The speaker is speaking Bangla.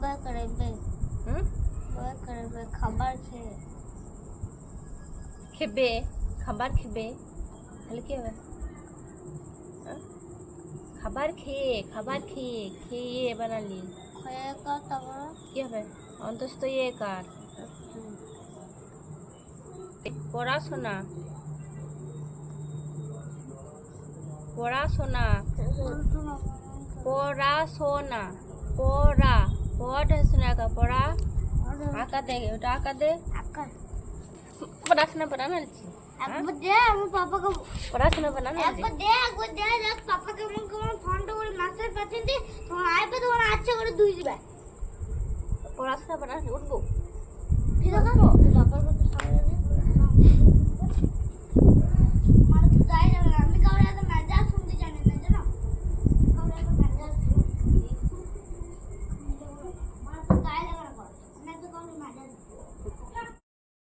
বে করে বে হুম বে করে বে খাবার খেয়ে খেবে খাবার খেবে তাহলে কি হবে খাবার খেয়ে খেয়ে বানালি খেয়ে তো তারপর কি হবে অন্তস্থ ইয়ে কার পড়াশোনা পড়াশোনা পড়াশোনা পড়া পড়াশোনা का পড়া আঁকা দে ওটা আঁকা দে পড়াশোনা বানানা আছে একবার দে আমার পাপাকে পড়াশোনা বানানা আছে একবার দে দেখ পাপাকে আমার ফোনটা করে মাস্টার পাঠিয়ে দে তোমার আইপে তোমার আচ্ছা করে ধুই দিবে পড়াশোনা বানানা উঠবো কি দেখো বাবার কথা